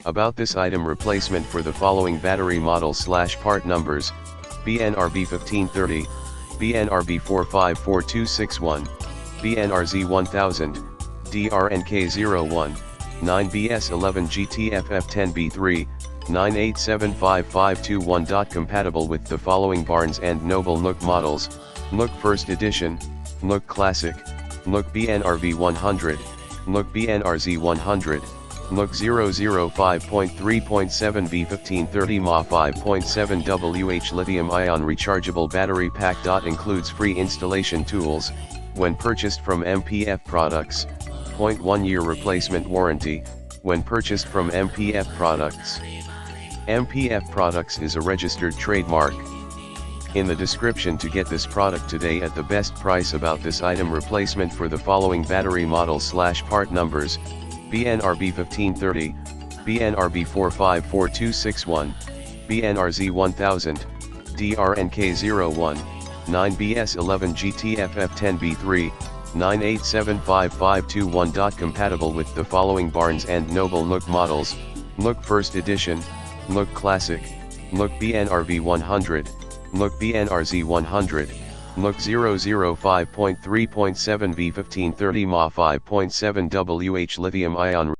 About this item replacement for the following battery model/part numbers: BNRB1530, BNRB454261, BNRZ1000, DRNK01, 9BS11GTFF10B3, 9875521. Compatible with the following Barnes & Noble Nook models: Nook First Edition, Nook Classic, Nook BNRB100, Nook BNRZ100, Nook 005.3.7 B1530mAh 5.7 Wh lithium-ion rechargeable battery pack. Includes free installation tools, when purchased from MPF products, 0.1 year replacement warranty, when purchased from MPF products. MPF products is a registered trademark. In the description to get this product today at the best price. About this item replacement for the following battery model/part numbers: BNRB1530, BNRB454261, BNRZ1000, DRNK01, 9BS11GTFF10B3, 9875521. Compatible with the following Barnes & Noble Nook models: Nook First Edition, Nook Classic, Nook BNRB100, Nook BNRZ100, Nook 005.3.7 B1530mAh 5.7 Wh lithium-ion